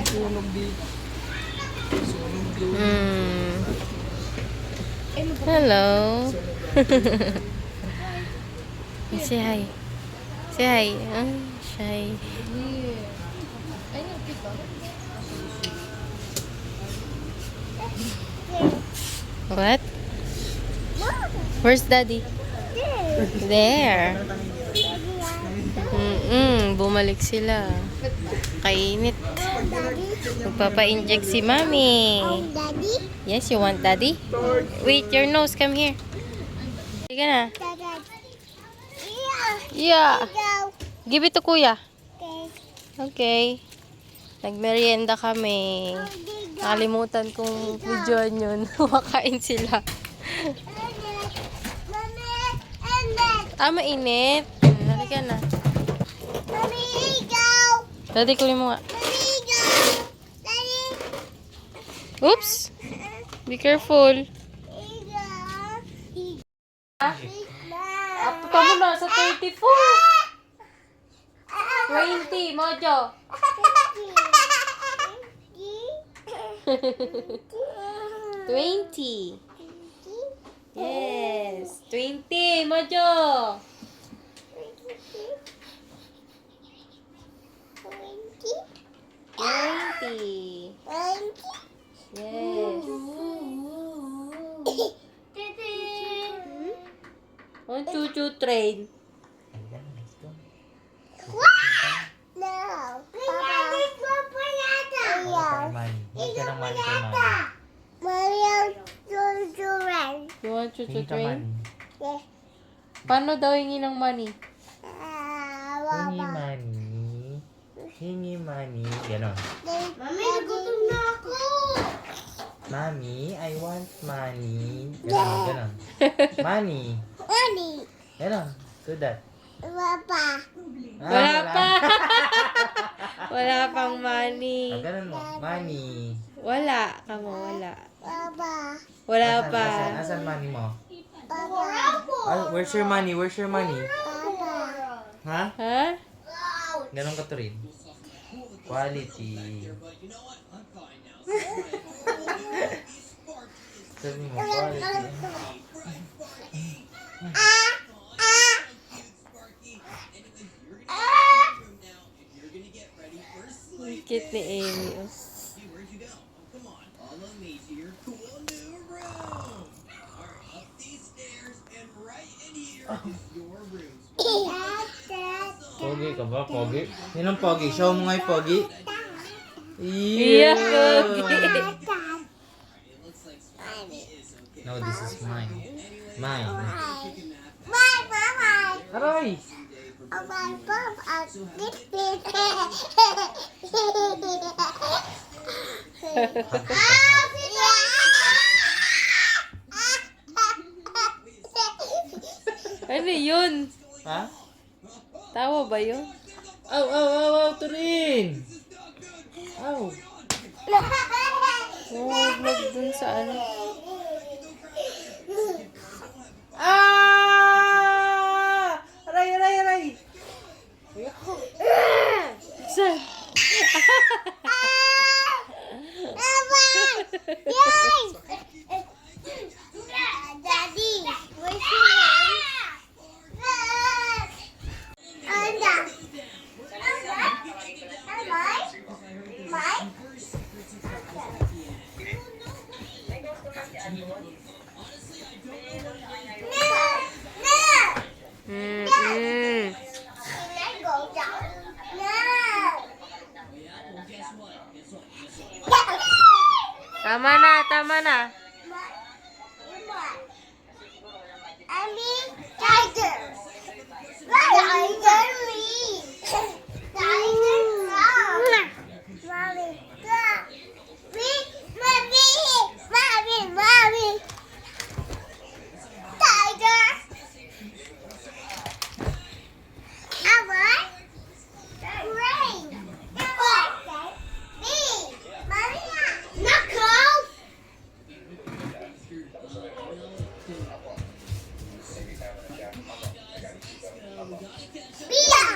Sunog dito. Sunog dito. Hello. Say hi. Say hi. Shy. What? Where's Daddy? There. Bumalik sila. Kainit. Magpapa-inject si Mami. Daddy? Yes, you want Daddy? Wait, your nose. Come here. Sige na. Yeah. Go. Give it to Kuya. Okay. Okay. Nagmerienda kami. Nakalimutan kong videoan yun. Makain sila. Mainit. Halika na. Mommy, go. Daddy, kunin mo nga. Mommy, go. Daddy. Oops. Be careful. Up ka muna sa 34. 20, Mojo. 20. Yes. 20, Mojo. 20. Yes. 1, 2, 2, train. No. Huwag ka ng money kay Mami. Mario children. You want to Hingi ka train? money. Yes. Paano daw hingi ng money? Hingi money. Hingi money. Ganon. Mami, nagutom na ako. Mami, I want money. Ganon, ganon. Money. Money. Ganon. Do that. Papa. Wala pa. Wala pang money. Ganon mo. Money. Wala. Kamo, wala. Papa. Wala Asan, pa. asan money mo? Papa. Where's your money? Where's your money? Papa. Ha? Ha? Ganon ka to rin. Quality. Sabi mo, quality. Cute ni Amy. Oh. Pogi ka ba? Pogi? Yun ang pogi. Show mo nga yung pogi. Yeah, pogi. No, this is mine. Mine. Bye, bye. Aray! Oh, my Papa. Ano yun? Ha? Tawa ba yun? Aw, aw, aw, aw, Turin! Aw! Huwag dun sa ano. Ah! Aray, aray, aray! Saan? Daddy, where's your Tama na, tama na. Tiger. Tiger me. Tiger come. Mommy, come. Mommy, mommy, mommy. Tiger. What? Rain. What? Me. Mommy. Knuckles. Beer.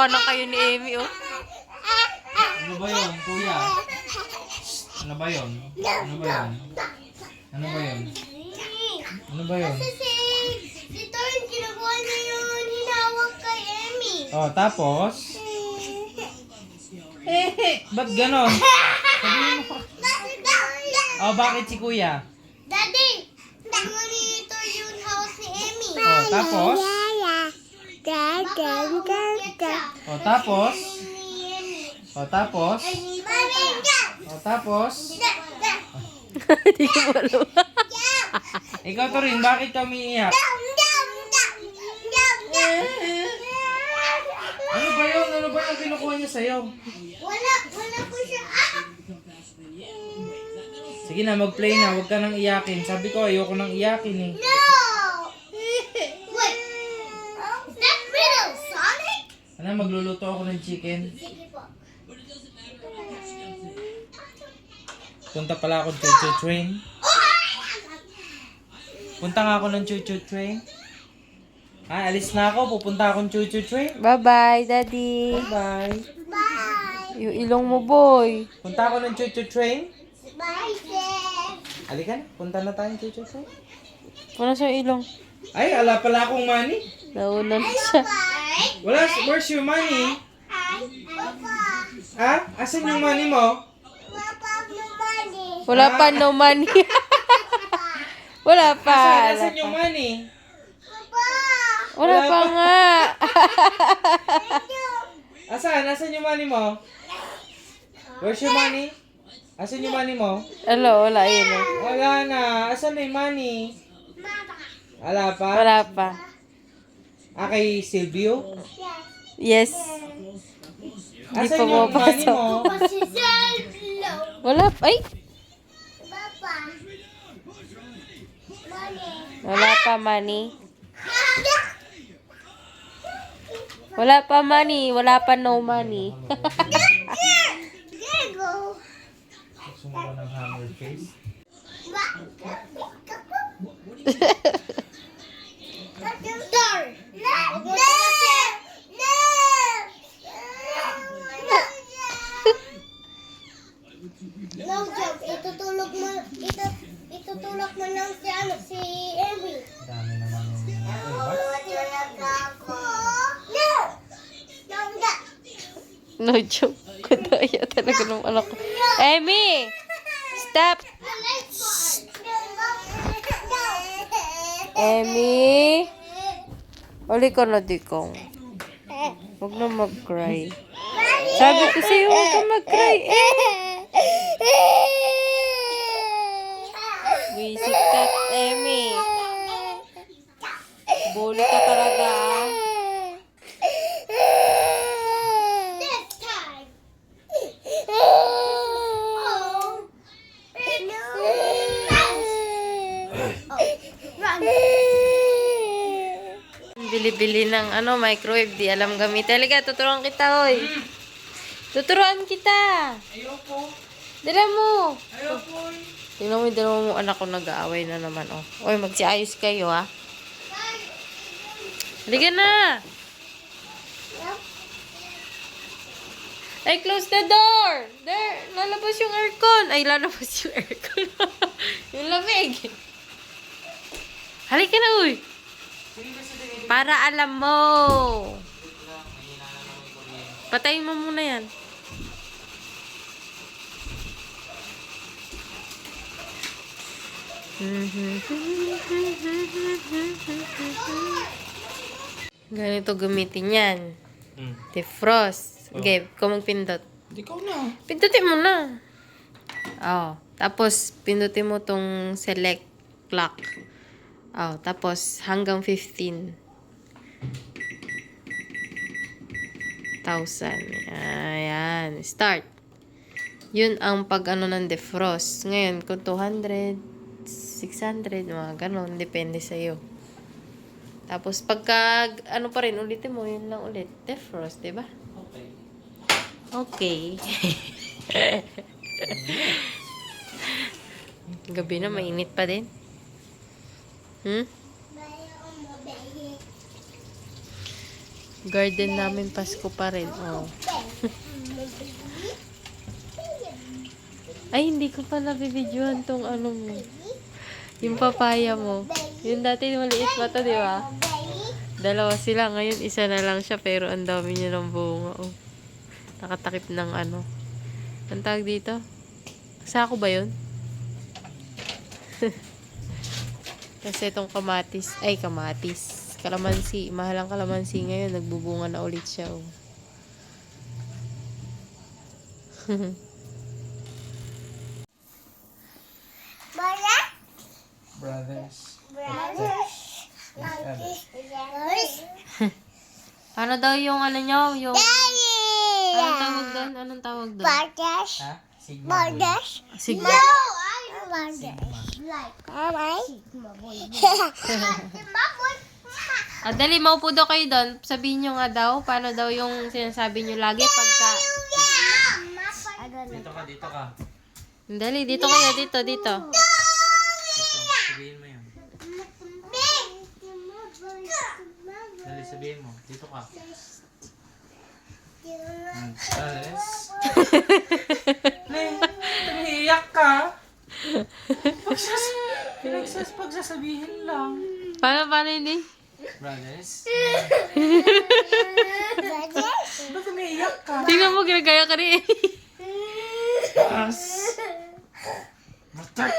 Tinawanan kayo ni Amy, oh. Ano ba yun, kuya? Ano ba yun? Ano ba yun? Ano ba yun? Ano ba yun? Kasi si Torn, ginawa niya yun. Hinawag kay Emmy. Oh, tapos? Ba't ganon? Sabihin mo. Oh, bakit si kuya? Daddy, ginawa ni Torn yung house ni Emmy. Oh, tapos? Oh, tapos? Oh, tapos? Oh, tapos? Hindi ko alam. Ikaw to rin, bakit ka umiiyak? Ano ba yun? Ano ba yung kinukuha niya sa'yo? Wala po siya. Sige na, mag-play na. Huwag ka nang iyakin. Sabi ko, ayoko nang iyakin eh. No! Wait. That riddle, Sonic? Ano, magluluto ako ng chicken. Sige po. Punta pala ako ng choo-choo train. Punta nga ako ng choo-choo train. Ay, alis na ako. Pupunta akong choo-choo train. Bye-bye, Daddy. Bye. Bye. Yung ilong mo, boy. Punta ako ng choo-choo train. Bye, Sis. Halika na. Punta na tayong choo-choo train. Wala sa ilong. Ay, ala pala akong money. Nauna na siya. Bye. Wala, where's your money? Hi. Papa. Ha? Asan yung money mo? Papa, no money. Wala pa, no money. Wala pa. Asan yung money? Papa. Wala pa nga. Asan yung money mo? Where's your money? Asan yung money mo? Wala, yun. Wala na. Asan na yung money? Mama. Wala pa? Wala pa. Ah, kay Silvio? Yes. Yes. Asan pa yung money pumapasok. mo? Papa, si Zello. Wala pa. Ay, Papa. Money. wala pa money. Wala pa money. Wala pa no money. There you go. Gusto mo ba ng hammer face? Star. No. No joke. Itutulog mo lang si Emmy. Dami naman yung No. No. No joke. Kudaya talaga ng anak ko. Amy! Stop! Amy! Uli ka na, Dikong. Huwag na mag-cry. Sabi ko sa'yo, huwag ka mag-cry. Visit ka, Amy. Bully ka talaga, ah. This time. Oh. No. Run. Bili-bili ng microwave, di alam gamitin. Halika, tuturuan kita, hoy. Tuturuan kita. Ayoko. Dala mo. Ayoko. Tingnan mo yung dalawa mo anak ko nag-aaway na naman, oh. Oy, magsiayos kayo, ha. Halika na. Ay, close the door. There, lalabas yung aircon. Ay, lalabas yung aircon. Yung lamig. Halika na, uy. Para alam mo. Patayin mo muna yan. Ganito gamitin yan. Defrost. Okay, kung magpindot. Ikaw na. Pindutin mo na. Oh, tapos pindutin mo tong select clock. Oh, tapos hanggang 15,000. Ayan, start. Yun ang pag-ano ng defrost. Ngayon, kung 200, 600, mga ganon, depende sa'yo. Tapos, pagka, ano pa rin, ulitin mo, yun lang ulit. Defrost, diba? Okay. Okay. Gabi na, mainit pa din. Garden namin Pasko pa rin. Oh. Ay, hindi ko pa nabibidyohan tong ano mo. Yung papaya mo. Yung dati maliit pa to, di ba? Dalawa sila. Ngayon, isa na lang siya. Pero ang dami niya ng bunga. Oh. Nakatakip ng ano. Ang tawag dito? Sako ba yun? Kasi itong kamatis. Ay, kamatis. Kalamansi. Mahal ang kalamansi ngayon. Nagbubunga na ulit siya. Oh. Brothers. Ano daw yung ano nyo? Yung... Daddy! Anong tawag doon? Anong tawag doon? Borders. Ha? Sigma boy. Borders. Sigma. No, I don't want this. Like, alright. Sigma boy. Sigma boy. Ah, dali, maupo daw kayo doon. Sabihin nyo nga daw, paano daw yung sinasabi nyo lagi pagka... Dito ka, dito ka. Dali, dito kayo, dito. Dito, sabihin mo yun. Dali, sabihin mo. Dito ka. Brothers. Tumiyak ka. Pagsasabihin lang. Paano hindi? Brothers. Borders. Ba't umiiyak ka? Tingnan mo, ginagaya ka rin. Yes. Matak.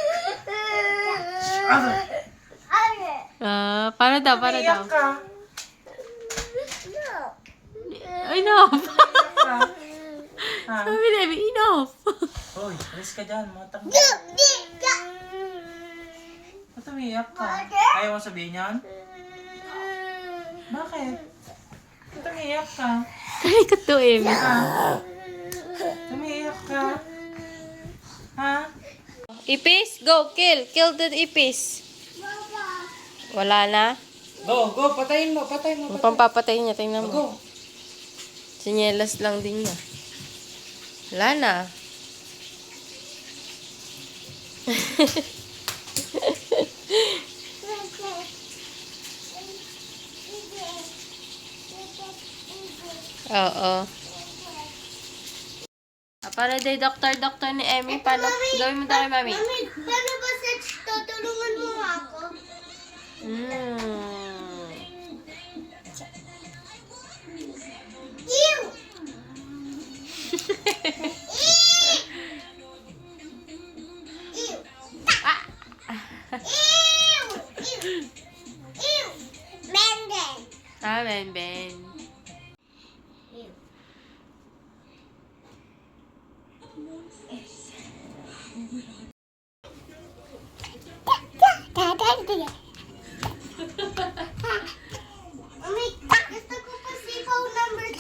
Ah, paano daw? Umiiyak ka. Ay, no. Ha? Sabi na, enough. Hoy, alis ka dyan. Matak mo. Ba't umiiyak ka? Ayaw mo sabihin yan? Bakit? Ba't umiiyak ka? Ay, kato, Amy. Umiiyak ka? Ha? Ipis, go, kill. Kill the ipis. Wala na. Go, go. Patayin mo, patayin mo. Ano pang papatay niya? Tingnan mo. Go. Sinyelas lang din niya. Wala na. Oo. Para day doktor ni Emmy, paano gawin mo tayo, mami? Mami, paano ba sa tutulungan mo ako? Ew! Ew! Ew! Ew! Ew! Benden! Ben. Ew. Mami, gusto ko pa sipaw number 3.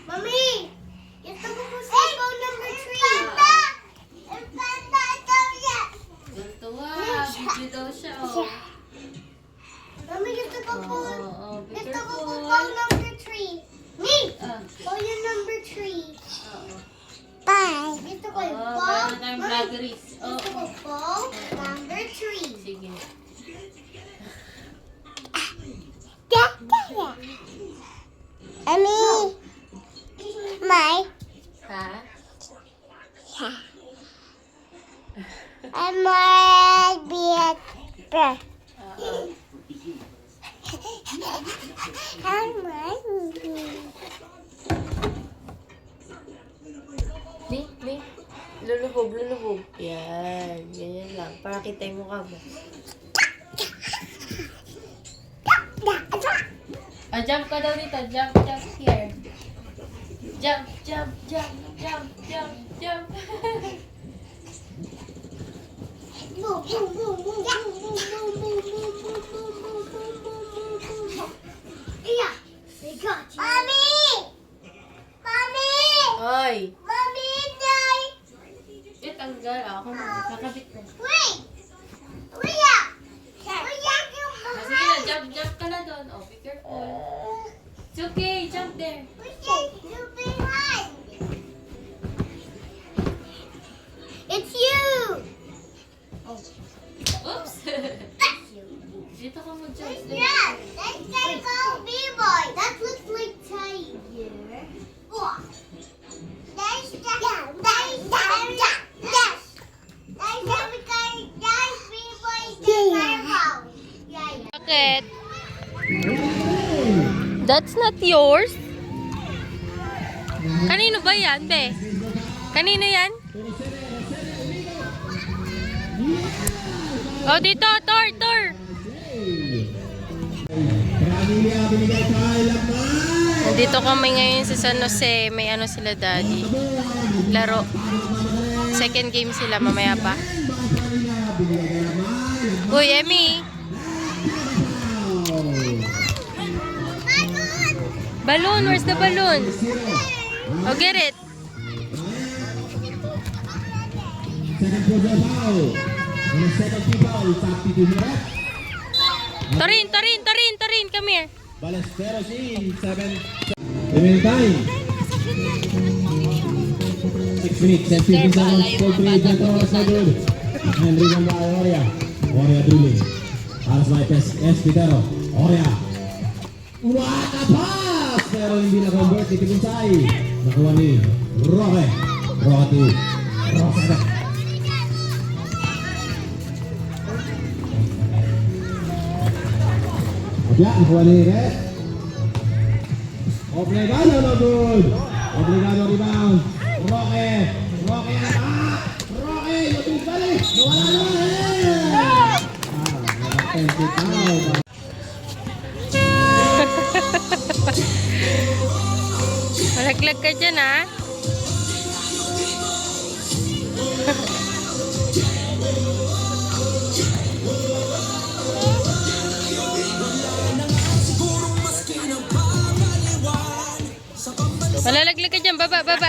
Mami, gusto ko pa sipaw number 3. Tuwa, video daw siya, Mami, gusto ko po. Oo, be Gusto ko po careful. paw number 3. Me! Paw yung number 3. Bye. Gusto ko yung paw. Meron tayong Mami, vloggeries. gusto ko paw number 3. Sige. Ami, my, Ha? I might be at breath. Oo. I might be. Ni. Lulubog. Yan. Ganyan lang. Para kita yung mukha mo. Ah, jump ka daw dito. Jump here. Jump. Boom, boom, boom, boom, boom, boom, boom, boom, boom, boom, boom, boom, boom, boom, boom. Yeah, they got you. Mommy! Oy. Mommy, die! Tanggal ako. Nakabit na. Wait! Kuya! Kuya, yung Ah, sige na. Jump ka na doon. Oh, be careful. It's okay. Jump there. Kuya, you're behind. It's you! Oops. That's you. Dito ka mo-jump. Yeah, let's go, Vivo! That's not yours. Kanino ba yan, be? Kanino yan? Oh, dito, Tor, Tor. Dito kami ngayon sa San Jose. May ano sila, daddy. Laro. Second game sila, mamaya pa. Uy, Emmy. Balloon, where's the balloon? Oh, get it. Torin, Torin, Torin, Torin, come here. Ballesteros in 7. Remaining time. 6 minutes and 15 seconds. Goal 3. Gentle is no good. And rebound by Oria. Oria dribbling. Alas by Espitero. Oria. What a pass! Pero hindi na-convert ni Tipinsay. Nakuha ni Roque. Roque to Roque. Ya, nakuha ni Red. Obligado, no good. Obligado rebound. Roque. Roque na Roque, yung balik. Nawala naman. Nakapensit out. Malaglag ka dyan, ha? Malalaglag ka dyan. Baba, baba.